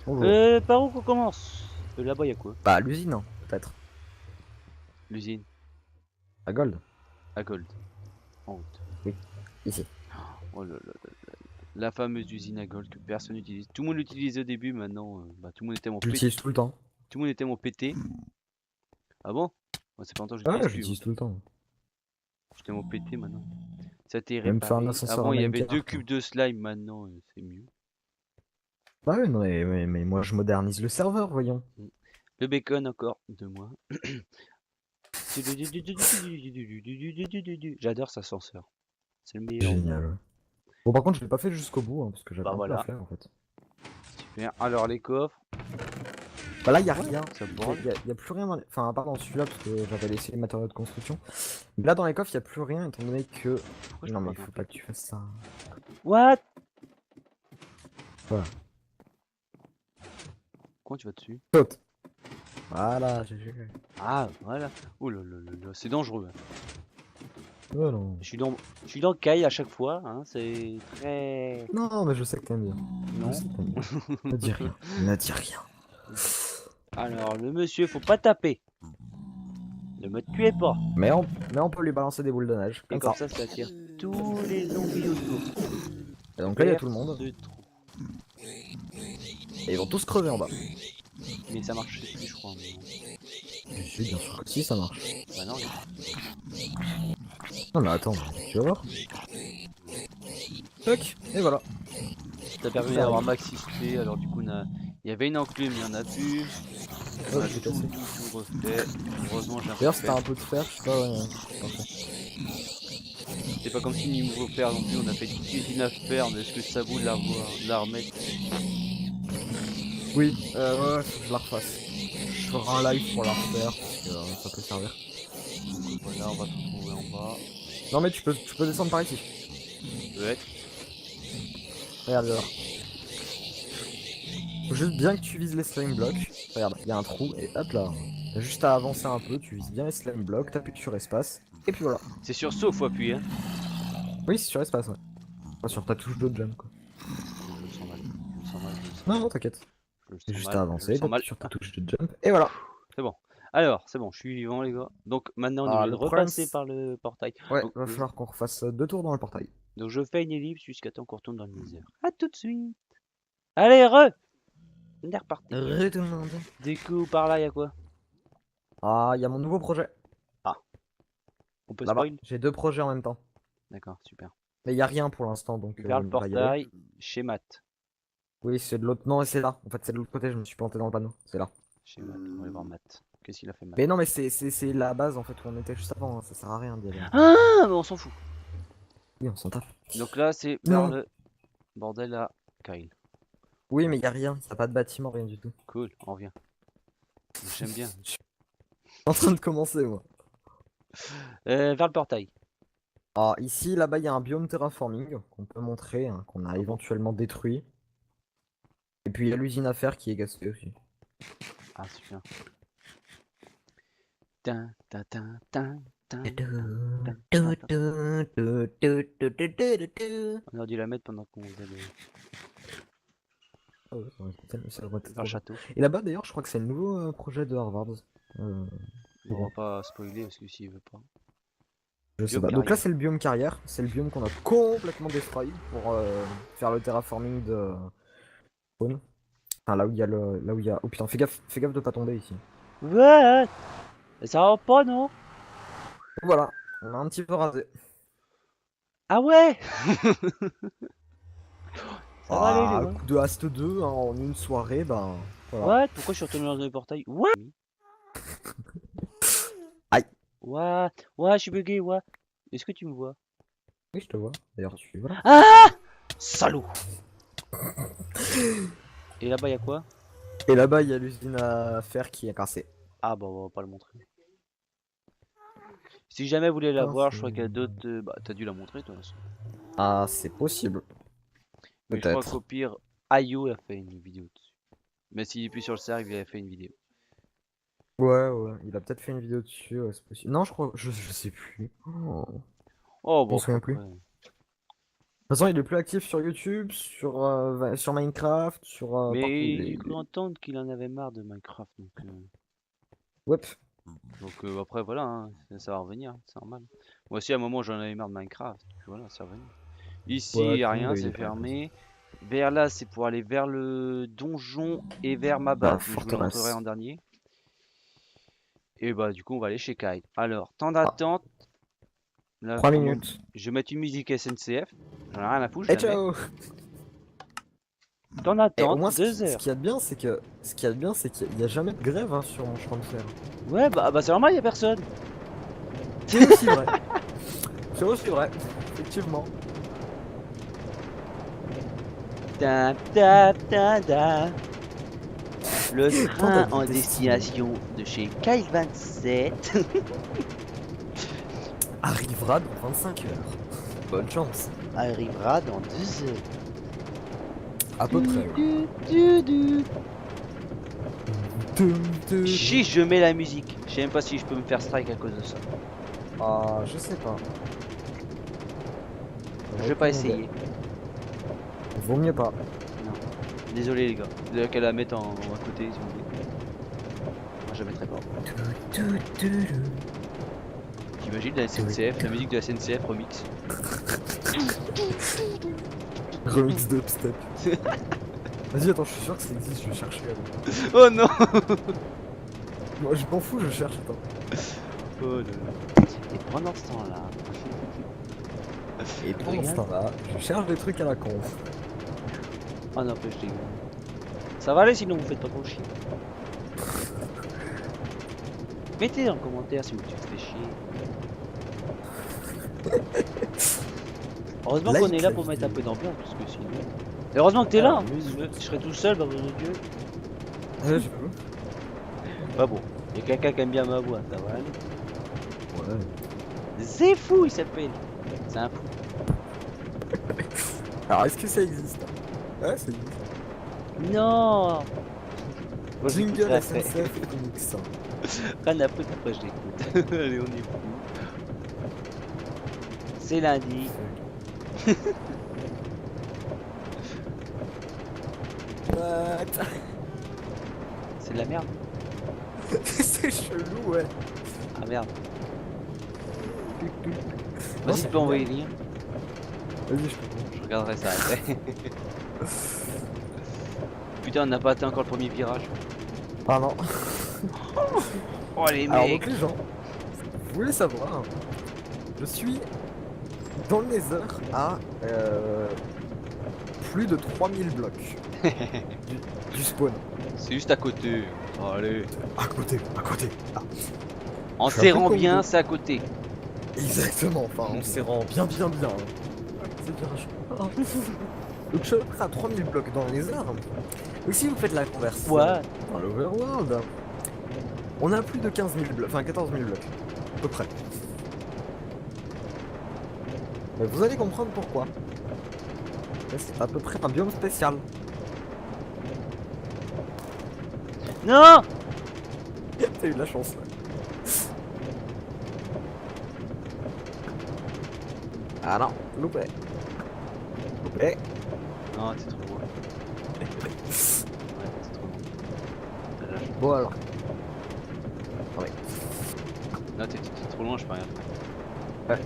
Bonjour. Par où qu'on commence? Là-bas, il y a quoi? Bah, l'usine, hein, peut-être. L'usine À Gold. à Gold. En route. Oui, ici. Oh là là là. La fameuse usine à Gold que personne n'utilise. Tout le monde l'utilisait au début, maintenant, bah, tout le monde est tellement Je l'utilise tout le temps. Tout le monde est tellement pété. Ah bon? Moi, c'est pas longtemps que Ouais, j'utilise je plus. Hein. l'utilise tout le temps. Je suis tellement pété maintenant. Ça a été Même faire un réparé. ascenseur à Avant, il y avait 2 Minecraft. cubes de slime. Maintenant, c'est mieux. Bah oui, non, mais moi je modernise le serveur, voyons. Mm. Le bacon encore, 2 mois. J'adore cet ascenseur. C'est le meilleur au monde. Génial. Bon, par contre, je l'ai pas fait jusqu'au bout, hein, parce que j'avais Bah un peu la voilà, flemme en fait. super. Alors les coffres. Bah là, y a Ouais, rien. ça Y a, borde. y a plus rien dans les... Enfin, à part dans celui-là, parce que j'avais laissé les matériaux de construction. Mais là, dans les coffres, y a plus rien, étant donné que... Pourquoi je Non, peux mais pas il faut pas grimper? que tu fasses ça. What? Voilà. Comment tu vas dessus? Saute. Voilà, GG. Ah, voilà. Oh là là là là, c'est dangereux. Hein. Oh non. Je suis dans le caille à chaque fois. Hein. C'est très. Non, mais je sais que t'aimes bien. Je Non. sais que t'aimes bien. Ne dis rien. Ne dis rien. Alors, le monsieur, faut pas taper. Ne me tuez pas. Mais on peut lui balancer des boules de neige, Et comme comme ça. ça attire tous les zombies autour. Et donc là, il y a Vers tout le monde. ce trou. Et ils vont tous crever en bas. Mais ça marche plus, je crois. Oui, bien sûr que si, ça marche. Bah non, regarde. Non, mais attends, tu vas voir. Toc, et voilà. Ça permet Perdu. d'avoir max XP. Alors, du coup, il y avait une enclume, il y en a plus. On Oh, a je l'ai tout cassé. refait. Heureusement, j'ai un peu D'ailleurs, si fait. t'as un peu de fer, je sais pas, ouais, parfait. C'est pas comme si niveau fer non plus, on a fait toute usine à faire, mais est-ce que ça vaut de la remettre? Oui, ouais, faut que je la refasse. Je ferai un live pour la refaire, parce que ça peut servir. Donc voilà, on va se retrouver en bas. Non, mais tu peux descendre par ici. Peut-être. Regarde, alors. Faut juste bien que tu vises les slime blocks. Regarde, il y a un trou, et hop là. T'as juste à avancer un peu, tu vises bien les slime blocks, t'appuies sur espace, et puis voilà. C'est sur saut, faut appuyer. Hein. Oui, c'est sur espace, ouais. Pas sur ta touche de jump, quoi. Je me sens mal. Je me sens mal. Je me sens Non, mal. non, t'inquiète. Je me C'est sens juste mal. à Je me avancer, sens mal. t'appuies sur ta Ah, touche de jump, et voilà. c'est bon. Alors, c'est bon, je suis vivant, les gars. Donc maintenant, on est Ah, obligé de le problème, repasser par le portail. ouais, Donc va falloir qu'on refasse 2 tours dans le portail. je fais une ellipse jusqu'à temps qu'on retourne dans le misère. A tout de suite. Allez, on est reparti. Re tout le monde. Du coup, par là, y a quoi? Ah, il y a mon nouveau projet. Ah, on peut Là-bas, spoil? j'ai 2 projets en même temps. D'accord, super. Mais il y a rien pour l'instant, donc Vers le on va y aller. portail, schémat. Oui, c'est de l'autre. Non, et c'est là. En fait, c'est de l'autre côté, je me suis planté dans le panneau. C'est là. Schémat, on va aller voir Matt. Qu'est-ce qu'il a fait Matt? Mais non, mais c'est la base en fait où on était juste avant. Hein. Ça sert à rien d'y aller. Ah, mais on s'en fout. Oui, on s'en tape. Donc là, c'est vers Non. le bordel à Kyle. Oui, mais il y a rien. Il y a pas de bâtiment, rien du tout. Cool, on revient. J'aime bien. Je suis en train de commencer, moi. Vers le portail. Ah, ici, là-bas, il y a un biome terraforming qu'on peut montrer, hein, qu'on a Ah bon? éventuellement détruit. Et puis il y a l'usine à fer qui est gaspée aussi. Ah, super. Tin, tin, tin, tin, tin, tin, tin, tin. On aurait dû la mettre pendant qu'on faisait Ah ouais, ça aurait été dans trop le bien. château. Et là-bas d'ailleurs, je crois que c'est le nouveau projet de Harvard. Euh, Bon, on va pas spoiler parce que s'il veut pas. je sais Biome pas. Donc là, carrière. c'est le biome carrière. C'est le biome qu'on a complètement destroy pour faire le terraforming de spawn. Enfin, là où il y a le. Là où il y a. Oh putain, fais gaffe de pas tomber ici. Ouais! Ça va pas, non? Donc voilà, on a un petit peu rasé. Ah ouais! Ça va aller, les Ah, gars. coup de Hast 2 hein, en une soirée, ben voilà. What? Pourquoi je suis retourné dans le portail? What? Aïe. What? What? Je suis bugué, what? Est-ce que tu me vois? Oui, je te vois. D'ailleurs, tu. Voilà. Ah! Salaud! Et là-bas, y a quoi? Et là-bas, il y a l'usine à fer qui est cassée. Ah bah, on va pas le montrer. Si jamais vous voulez la voir, je crois qu'il y a Cassée. d'autres... Bah, t'as dû la montrer, toi. Ah, c'est possible. Mais je crois qu'au Peut-être. pire, Ayo a fait une vidéo dessus. Mais s'il est plus sur le cercle, il avait fait une vidéo. Ouais, ouais, il a peut-être fait une vidéo dessus, ouais, c'est possible. Non, je crois, je sais plus. Oh, Oh, je m'en bon, souviens plus. après. De toute façon, il est plus actif sur YouTube, sur Minecraft, partout. Mais j'ai cru entendre qu'il en avait marre de Minecraft. Ouais. Après, voilà, hein, ça va revenir, c'est normal. Moi aussi, à un moment, j'en avais marre de Minecraft. Puis voilà, ça va revenir. Ici, Ouais, il n'y a tout le monde rien, a eu des c'est périodes comme ça. fermé. Vers là, c'est pour aller vers le donjon et vers ma La base. Mais je vous le montrerai forteresse. en dernier. Et bah, du coup, on va aller chez Kai. Alors, temps Ah, d'attente. Là, 3 pour le moment, minutes. je vais mettre une musique SNCF. J'en ai rien à foutre, je Et la mets. ciao! Temps Et au d'attente, moins, 2 ce heures. qu'il y a de bien, c'est que, ce qu'il y a de bien, c'est qu'il y a jamais de grève hein, sur mon chemin de fer. Ouais, bah c'est normal, il n'y a personne. C'est aussi vrai. C'est aussi vrai. Effectivement. Ta, ta, ta, ta. Le train Tentative en destinée destination de chez Kyle 27 arrivera dans 25 heures. Bonne chance. arrivera dans 2 heures. À peu près, ouais. Du. Si je mets la musique, je sais même pas si je peux me faire strike à cause de ça. Ah, je sais pas. Je vais pas essayer. Vaut mieux pas. Non. Désolé les gars. Vous avez qu'à la mettre à côté si vous voulez. Moi je la mettrai pas. T'imagines la SNCF, la musique de la SNCF remix. Remix dubstep. Vas-y, attends, je suis sûr que ça existe, je vais chercher. Oh non. Moi, je m'en fous, je cherche, attends. Oh non. Et pendant ce temps-là. Et pendant ce Regarde. temps-là, je cherche des trucs à la con. Oh non, je dégueule. Ça va aller sinon vous faites pas trop chier. Mettez en commentaire si vous te faites chier. Heureusement qu'on Like est là la pour mettre un vidéo. peu d'ambiance parce que sinon. Et heureusement que t'es là. Ah, musique. Je serais tout seul dans mon Dieu. Ouais, je veux. Pas bon. Il y a quelqu'un qui aime bien ma voix, ça va aller. Ouais. C'est fou il s'appelle. C'est un fou. Alors, est-ce que ça existe? Ouais, ça existe. Non. Moi, je Jingle l'écouterai après. SNCF Comics. Rien à foutre après je l'écoute. Allez on est fou. C'est lundi. What? C'est de la merde. C'est chelou, ouais. Ah merde. Non, Vas-y c'est tu peux envoyer le bien. lien. Vas-y, je peux. Je regarderai ça après. Putain on n'a pas atteint encore le premier virage. Ah non. Oh les Alors, mecs. donc, les gens, vous voulez savoir, je suis dans le Nether à plus de 3000 blocs du spawn. C'est juste à côté. Allez. À côté, à côté. Ah, En Je suis un peu serrant comme bien, vous. c'est à côté. exactement, enfin, on s'y rend bien. C'est bien chaud. Donc, je suis à peu près à 3000 blocs dans le Nether. Et si vous faites la conversion What? dans l'Overworld, on a plus de 15 000 blocs, enfin 14 000 blocs, à peu près. Mais vous allez comprendre pourquoi. C'est à peu près un biome spécial. Non. T'as eu de la chance. Ouais. Ah non, loupé. Loupé. Non, t'es trop loin. Ouais, t'es trop loin. T'as de la chance. Bon alors. Non, t'es trop loin, je peux rien faire.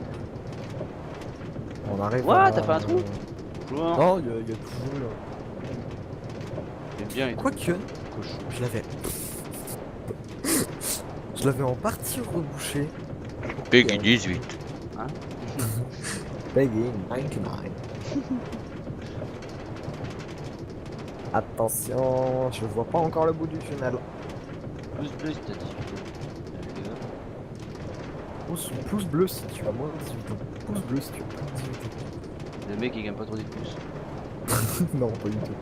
On arrive What, à... t'as fait un trou? Loin. Non, il y a toujours là. J'aime bien les Quoique, cochons. je l'avais... je l'avais en partie rebouché. Peggy 18. Hein? Peggy 99. Attention, je vois pas encore le bout du tunnel. Plus bleu si t'as 18 ans. Pouce bleu si tu as moins de 18 ans. Pouce bleu si tu as plus de 18 ans. Le mec il gagne pas trop des pouces. Non, pas du tout.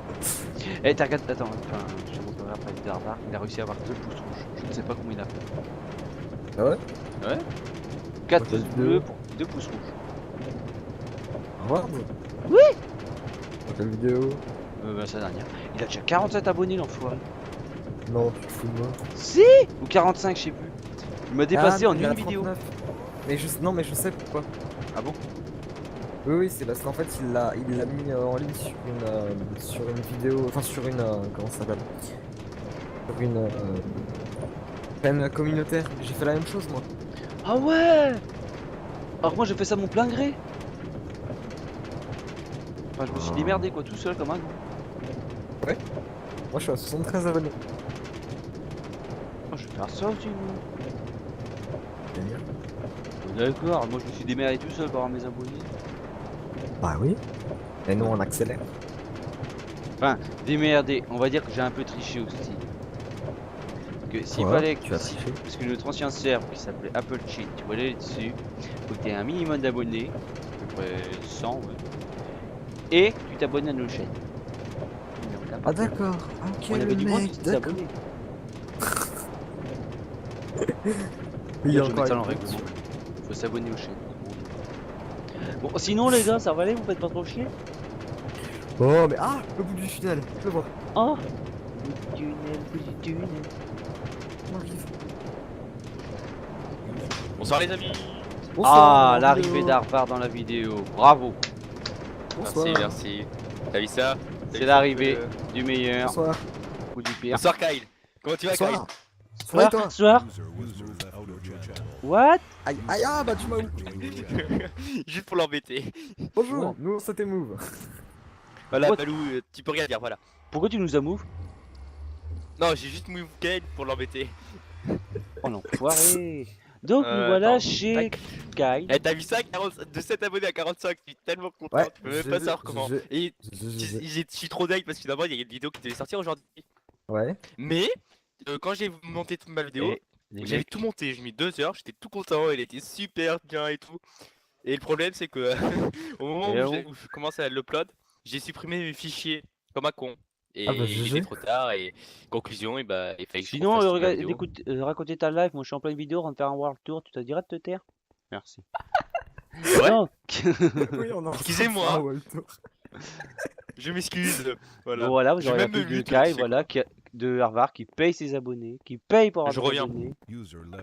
Eh, t'as regardé, attends, enfin, je te montrerai après le Darbar. Il a réussi à avoir 2 pouces rouges. Je ne sais pas comment il a fait. Ah ouais? Ouais? 4 Dans quelle pouces vidéo? bleus pour 2 pouces rouges. Regarde. Oui! Dans quelle vidéo? Sa dernière. Il a déjà 47 abonnés l'enfoiré. Non, tu te fous de moi. Si. Ou 45, je sais plus. Il m'a dépassé Ah, en il est à une vidéo. 39. Mais non, mais je sais pourquoi. Ah bon? Oui, oui, c'est parce qu'en fait, il l'a mis en ligne sur une vidéo, enfin sur une, comment ça s'appelle? Sur une chaîne communautaire. J'ai fait la même chose, moi. Ah ouais. Alors moi j'ai fait ça de mon plein gré. Enfin je me suis Ah. démerdé quoi, tout seul comme un gros. Ouais. Moi, je suis à 73 abonnés. Oh, je vais faire ça aussi moi. Délire. D'accord, moi je me suis démerdé tout seul pour avoir mes abonnés. Bah oui. Et nous, on accélère. Enfin, démerdé, on va dire que j'ai un peu triché aussi. Que s'il Quoi? fallait Tu as triché? parce que notre ancien serveur qui s'appelait Apple Cheat, tu voulais aller dessus, faut que tu aies un minimum d'abonnés, à peu près 100 ouais. Et tu t'abonnes à nos chaînes. Mais on t'a pas Ah fait. d'accord. Ah, ok, On le avait du monde mec, qui d'accord. s'abonnait. Il y a Je vais encore mettre ça une dans le question. règlement. Faut s'abonner aux chaînes. Bon, sinon les gars, ça va aller, vous faites pas trop chier? Oh, mais ah, le bout du tunnel, je le vois. Oh, bout du tunnel, bout du tunnel. On arrive. Bonsoir les amis. Ah, en l'arrivée vidéo. d'Harvard dans la vidéo. Bravo. Bonsoir. Merci, merci. T'as vu ça? C'est l'arrivée du meilleur Bonsoir. ou du pire. Bonsoir Kyle. Comment tu vas Kyle? Bonsoir. Ça va et toi? Soir. What? Aïe, aïe, ah, bah tu m'as où? Juste pour l'embêter. Bonjour, Ouais. nous c'était Move. Voilà, What? Balou, tu peux rien dire, voilà. Pourquoi tu nous as move? Non, j'ai juste move Kyle pour l'embêter. Oh l'enfoiré. Donc nous voilà Attends. chez Tac. Kyle. Eh, t'as vu ça? De 7 abonnés à 45, je suis tellement content, Ouais, tu peux même j'ai pas vu, savoir comment. Et je suis trop dingue parce que d'abord il y a une vidéo qui devait sortir aujourd'hui. Ouais. Mais, quand j'ai monté toute ma vidéo, Et les j'avais mecs. tout monté, j'ai mis 2 heures, j'étais tout content, elle était super bien et tout. Et le problème c'est que au moment Eh où, oh. où je commence à l'upload, j'ai supprimé mes fichiers comme un con. Ah bah Et il était GG. trop tard et conclusion, et bah il fallait que je Sinon, refasse toute ma vidéo. écoute, raconter ta life. Moi je suis en pleine vidéo, on va faire un world tour. Tu te diras de te taire? Merci. C'est vrai? Donc, Oui, on a Excusez-moi. Je m'excuse. donc Voilà. voilà, vous Je vais aurez la même me pub de mute, tu Kyle, sais voilà, quoi. de Harvard qui paye ses abonnés, qui paye pour avoir Je des reviens. abonnés.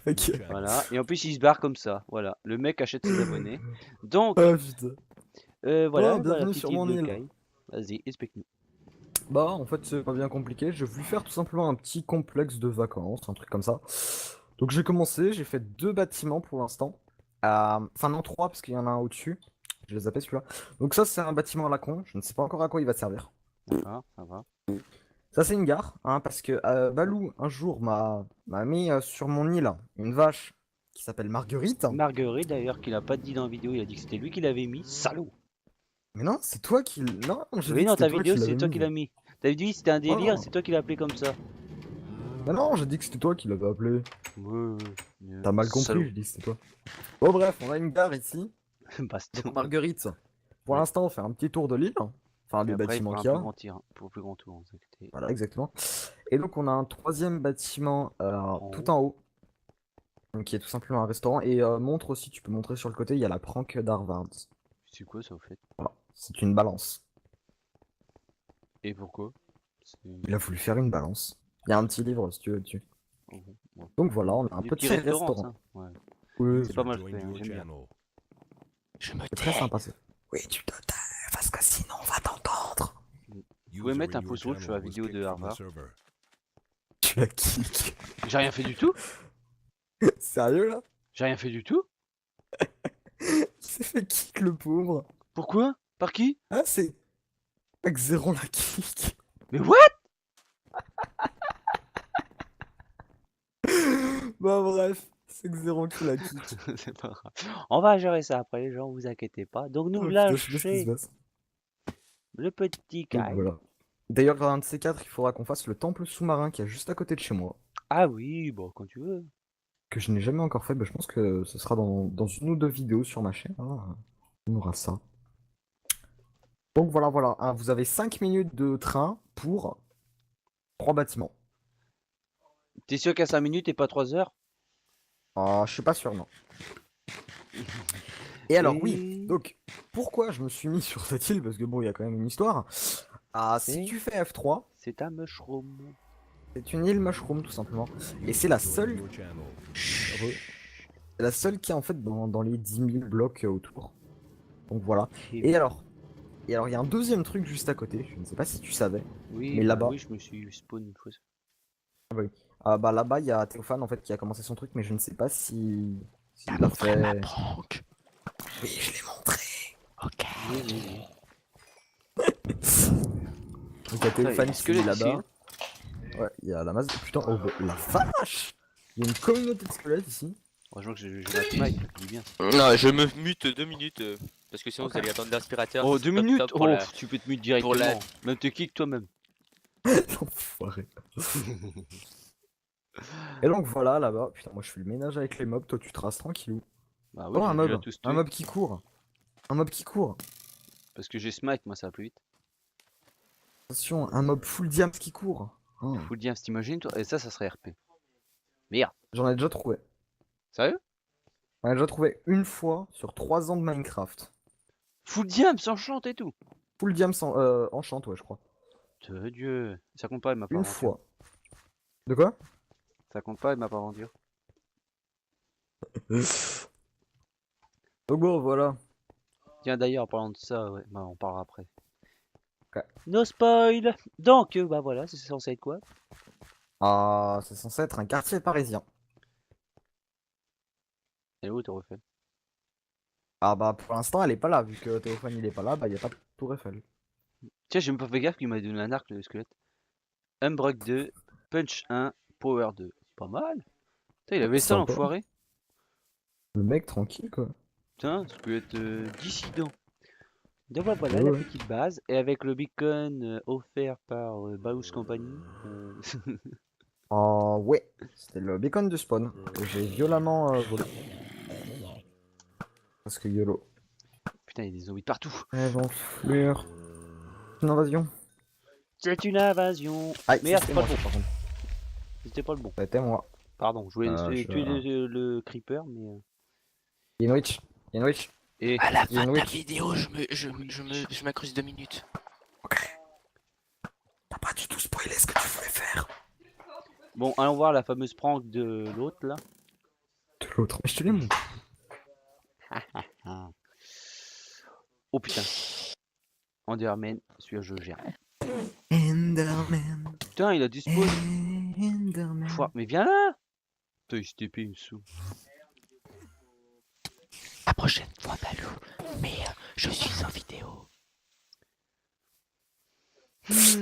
Ok. Voilà, et en plus il se barre comme ça. Voilà, le mec achète ses abonnés. Donc, Ah putain. voilà, Bon, bah, la bienvenue petite sur île mon de île. Kyle. Vas-y, explique-nous. Bah, en fait, c'est pas bien compliqué. J'ai voulu faire tout simplement un petit complexe de vacances, un truc comme ça. Donc, j'ai commencé, j'ai fait 2 bâtiments pour l'instant. Enfin, non, 3, parce qu'il y en a un au-dessus. Je les appelle celui-là. Donc, ça, c'est un bâtiment à la con. Je ne sais pas encore à quoi il va servir. D'accord, ça va. Ça, c'est une gare, hein, parce que Balou, un jour, m'a mis sur mon île une vache qui s'appelle Marguerite. Marguerite d'ailleurs, qu'il a pas dit dans la vidéo, il a dit que c'était lui qui l'avait mis. Salaud! Mais non, c'est toi qui. Non, j'ai Oui, dit que dans c'était ta toi vidéo, qui c'est l'avais toi mis. qui l'as mis. T'avais dit c'était un Oh délire, non. c'est toi qui l'as appelé comme ça. Mais non, j'ai dit que c'était toi qui l'avais appelé. Ouais, T'as mal compris, salaud. j'ai dit que c'était toi. Bon, bref, on a une gare ici. Baston. Donc, Marguerite, pour Ouais. l'instant, on fait un petit tour de l'île. Enfin, Et les après, il bâtiments fera un qu'il y plus a. grand tir, pour un plus grand tour, vous inquiétez. Voilà, exactement. Et donc, on a un troisième bâtiment tout en haut. Donc, qui est tout simplement un restaurant. Et montre aussi, tu peux montrer sur le côté, il y a la prank d'Harvard. C'est quoi ça au fait? Voilà, c'est une balance. Et pourquoi? Il a voulu faire une balance. Il y a un petit livre, si tu veux, dessus. Oh, bon. Donc voilà, on a un Des petit petits restaurants, restaurant. ça. Ouais. Oui, C'est pas mal fait, hein, j'aime bien. Je me c'est très tais. sympa. Oui, tu te tais, parce que sinon on va t'entendre. Vous pouvez mettre un pouce rouge sur la vidéo de Harvard. Tu la kick. J'ai rien fait du tout? Sérieux là? J'ai rien fait du tout? Il s'est fait kick le pauvre. Pourquoi? Par qui? Ah, c'est. Xéron la kick. Mais what? Bah bref, c'est Xéron qui la kick. C'est pas grave. On va gérer ça après, les gens, vous inquiétez pas. Donc nous Oh, putain, je sais pas ce qui se lâcher passe. le petit Donc Kyle. voilà. D'ailleurs, un de ces quatre, il faudra qu'on fasse le temple sous-marin qui est juste à côté de chez moi. Ah oui, bon, quand tu veux. Que je n'ai jamais encore fait. Bah, je pense que ce sera dans une ou deux vidéos sur ma chaîne. Hein. On aura ça. Donc voilà, voilà. Hein, vous avez 5 minutes de train pour 3 bâtiments. T'es sûr qu'à 5 minutes et pas 3 heures? Ah, je suis pas sûr, non. Et alors, oui. Et- Donc, pourquoi je me suis mis sur cette île? Parce que bon, il y a quand même une histoire. Ah, si Et- tu fais F3, C'est un mushroom. C'est une île mushroom tout simplement. Et c'est la seule, c'est la seule qui est en fait dans les 10 000 blocs autour. Donc voilà. Et alors, il y a un deuxième truc juste à côté. Je ne sais pas si tu savais. Oui, Mais bah là-bas. oui, je me suis spawn une fois. Ah bah là-bas, il y a Théophane en fait qui a commencé son truc, mais je ne sais pas s'il l'a montré ma fait. prank. Oui, je l'ai montré. Ok. Oui, oui, oui. Donc il y a Putain, il y a Théophane des qui est squelettes ici. là-bas. Ouais, il y a la masse. Putain, oh bah, la vache! Il y a une communauté de squelettes ici. Heureusement que j'ai ma smite, ça fait du bien. Non, je me mute 2 minutes parce que sinon Ok. vous allez attendre l'aspirateur. Oh, C'est 2 top minutes. top pour Oh, la. tu peux te mute pour la- directement. Même te kick toi-même. L'enfoiré. Et donc voilà, là-bas. Putain, moi je fais le ménage avec les mobs, toi tu traces tranquillou. Bah oui, Oh, un j'ai déjà mob! tous Un tué. mob qui court! Un mob qui court! Parce que j'ai smite, moi ça va plus vite. Attention, un mob full diams qui court! Oh. Full diams, t'imagines toi? Et ça serait RP. Merde. J'en ai déjà trouvé. Sérieux? J'en ai déjà trouvé une fois sur 3 ans de Minecraft. Full diams, sans chante et tout. Full diams enchant, ouais, je crois. De Dieu. Ça compte pas avec ma Une aventure. fois. De quoi? Ça compte pas avec ma aventure. Donc bon, voilà. Tiens, d'ailleurs, en parlant de ça, ouais, bah, on parlera après. Ok. No spoil. Donc, bah voilà, c'est censé être quoi? Ah, c'est censé être un quartier parisien. Et où t'as refait? Ah bah pour l'instant elle est pas là, vu que Théophane il est pas là, bah y a pas de tour Eiffel. Tiens, j'ai même pas fait gaffe qu'il m'a donné un arc, le squelette. Unbreak 2, Punch 1, Power 2. Pas mal. Putain, il avait ça Sympa. l'enfoiré. Le mec tranquille quoi. Putain, ça peut être dissident. Donc voilà Ouais, la ouais. petite base. Et avec le beacon offert par Baus Company. Ah ouais, c'était le beacon de spawn que j'ai violemment volé. Parce que YOLO. Putain, il y a des zombies de partout. Fleur. Une invasion. C'est une invasion. Aïe, Merde, c'était pas moi le ça bon. par contre. C'était pas le bon. C'était moi. Pardon, je voulais Je... tuer le creeper, mais. Il y a une witch. Il y a une witch. Et. À la Il y a fin une de la witch. vidéo, je m'accruse 2 minutes. T'as pas du tout spoilé ce que tu voulais faire. Bon, allons voir la fameuse prank de l'autre là. De l'autre. Mais je te l'ai montré. Ah. Oh putain. Enderman, celui-là je gère. Enderman. Putain, il a dispose. Enderman. Mais viens là. Putain, il s'est TP, il me saoule. La prochaine fois, Balou. Mais je suis en vidéo. Mettez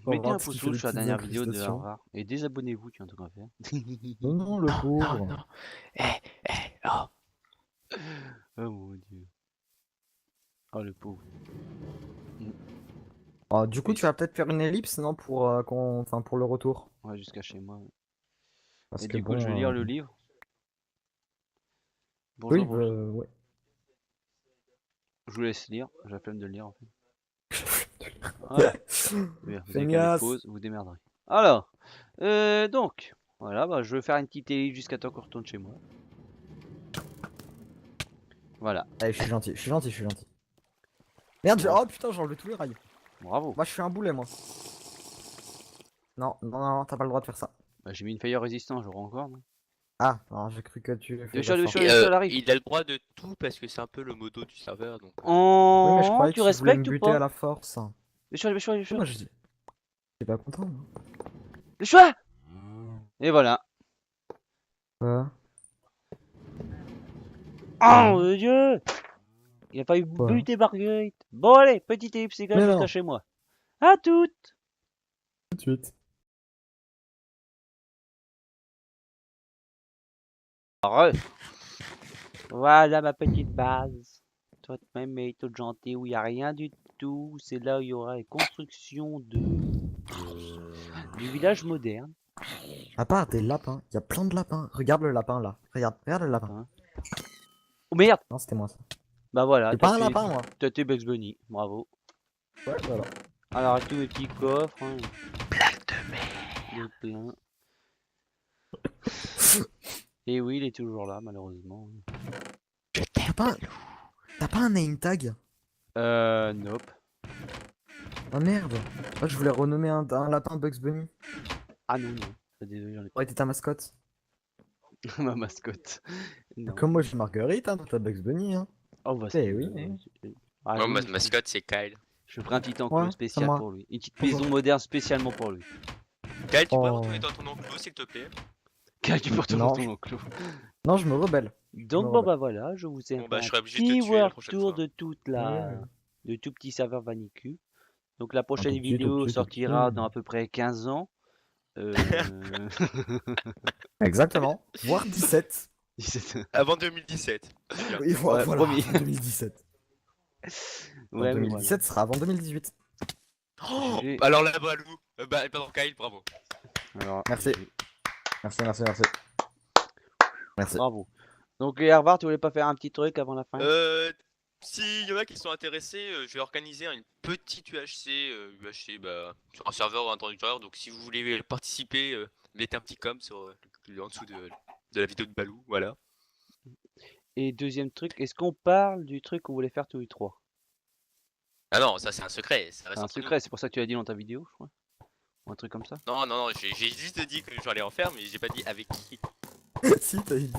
un Regarde ce pouce qui fait rouge des sur la petites dernière vidéo de incrustations. Harvard. Et désabonnez-vous, tu as un truc à faire. Non, non, le Non, pauvre. non. Oh. Oh mon dieu. Oh le pauvre. Ah, du coup, tu vas peut-être faire une ellipse, non, pour, enfin, pour le retour. Ouais, jusqu'à chez moi. Parce Et que du coup, bon. je vais lire le livre. Bonjour, Oui, bonjour. ouais. Je vous laisse lire. J'ai la flemme de le lire en fait. Voilà. Bien, vous avez qu'à mettre Feignasse. pause, vous démerderez. Alors, donc, voilà, bah, je vais faire une petite ellipse jusqu'à temps qu'on retourne chez moi. Voilà, Allez, je suis gentil, je suis gentil, je suis gentil. Merde, Bon. oh putain, j'ai enlevé tous les rails. bravo. Moi, je suis un boulet, moi. Non, non, non, t'as pas le droit de faire ça. Bah, j'ai mis une fire résistant, j'aurai encore. Non Ah, non, j'ai cru que tu fais Dépêche-toi, d'effort. dépêche-toi, elle arrive. Il a le droit de tout parce que c'est un peu le modo du serveur. Donc, Oui, mais je croyais Tu que tu voulais me respectes ou buter à pas? la force. Dépêche-toi, dépêche-toi, Oui, dépêche-toi. moi, je dis. T'es pas content, moi. Dépêche-toi. Et voilà. Ouais. Oh mon dieu. Il a pas eu Quoi buter Marguerite. Bon allez, petite ellipse égale Mais jusqu'à non. chez moi. À toutes. Tout de suite. Voilà ma petite base. Toute même et toute gentille où il n'y a rien du tout. C'est là où il y aura les constructions du village moderne. À part des lapins, il y a plein de lapins. Regarde le lapin là. Regarde, regarde le lapin. Oh merde. Non, c'était moi ça. Bah voilà, C'est pas un lapin, moi. t'as été Bugs Bunny, bravo. Ouais, voilà. Alors avec tous mes petits coffres. Hein, blague de merde. de plein. Et oui, il est toujours là, malheureusement. T'as pas un name tag? Nope. Oh merde. Moi, je voulais renommer un lapin Bugs Bunny. Ah non, non. Désolé, j'en ai pas. Ouais, t'es ta mascotte. Ma mascotte. Non. Comme moi, j'ai Marguerite, hein, toi t'as Bugs Bunny, hein. Oh, bah, Eh oui, Ah, Moi, oui, ma mascotte, c'est Kyle. je ferai un petit Ouais, enclos c'est spécial moi. pour lui. Une petite Bonjour. maison moderne spécialement pour lui. Kyle, tu pourrais Oh. retourner dans ton enclos, s'il te plaît? Quel tu portes dans Non, ton enclos. Non, je me rebelle. Donc me bon rebelle. bah voilà, je vous ai Bon, fait bah, je un serai obligé de te petit tuer la world prochaine tour fois. de toute Ouais. de tout petit serveur Vanicue. Donc la Un prochaine tout petit, tout vidéo petit, tout sortira petit. dans à peu près 15 ans. Euh... Exactement. Voire 17. Avant 2017. C'est bien. Oui, Ouais, voilà, promis. 2017. En Ouais, mais voilà. 2017 sera avant 2018. Oh, J'ai- alors là, Balou. Pardon, Kyle, bravo. Alors, Merci. j'ai- Merci. bravo. Donc Hervar, tu voulais pas faire un petit truc avant la fin? S'il y en a qui sont intéressés, je vais organiser une petite UHC, sur un serveur introducteur. Donc si vous voulez participer, mettez un petit com sur en dessous de la vidéo de Balou, voilà. Et deuxième truc, est-ce qu'on parle du truc qu'on voulait faire tous les trois? Ah non, ça c'est un secret, ça C'est reste un entre nous. secret, c'est pour ça que tu l'as dit dans ta vidéo, je crois. Ou un truc comme ça. Non, non, non, j'ai juste dit que j'allais en faire, mais j'ai pas dit avec qui. Si, t'as dit.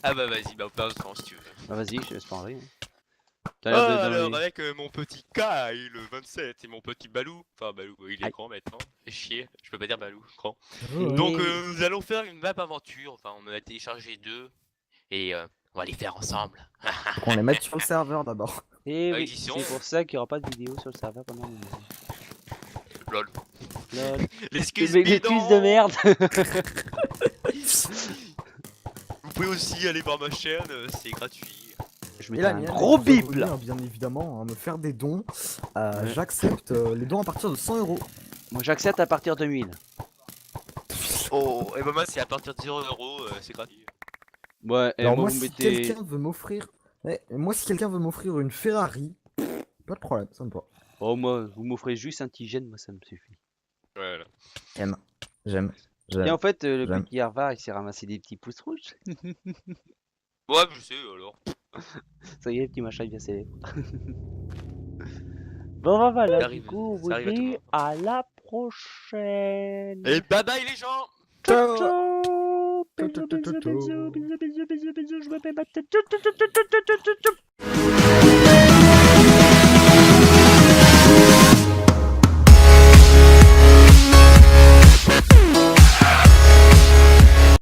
Ah bah vas-y, bah on parle quand si tu veux. Bah vas-y, je te laisse parler. Hein. T'as Ah, l'air de dans alors les- avec mon petit Kyle, 27, et mon petit Balou, enfin Balou, il est Aïe. grand maintenant, fais chier, je peux pas dire Balou, grand. Et- Donc nous allons faire une map aventure, enfin on en a téléchargé 2, et on va les faire ensemble. Qu'on les mette sur le serveur d'abord. Et oui, Édition. c'est pour ça qu'il n'y aura pas de vidéo sur le serveur pendant un moment. Lol. Lol. L'excuse Les cuisses de bidon. merde. Vous pouvez aussi aller voir ma chaîne, c'est gratuit. Je Et mets la un mienne, gros vous bip abonner, là. hein, bien évidemment, à me faire des dons. Ouais. J'accepte les dons à partir de 100 €. Moi j'accepte à partir de 1000. Oh, et maman, c'est à partir de 0 €, c'est gratuit. Ouais, et Alors moi moi, vous si mettez. quelqu'un veut m'offrir, moi si quelqu'un veut m'offrir une Ferrari, pas de problème, ça me va. Oh, moi, vous m'offrez juste un petit gène, moi ça me suffit. Voilà. J'aime. Et en fait, le j'aime. petit Hervar il s'est ramassé des petits pouces rouges. Ouais, je sais alors. Ça y est, le petit machin il vient célèbre. Bon, bah voilà, Ça du arrive- coup, on ça vous arrive à tout le dit monde. à la prochaine. Et bye bye les gens. Ciao, Ciao. ciao. Ciao, Bisous, ciao, ciao, bisous, ciao. bisous, bisous, bisous, bisous, bisous, bisous, je me fais ma tête. Ciao, ciao, ciao, ciao, ciao, ciao, ciao.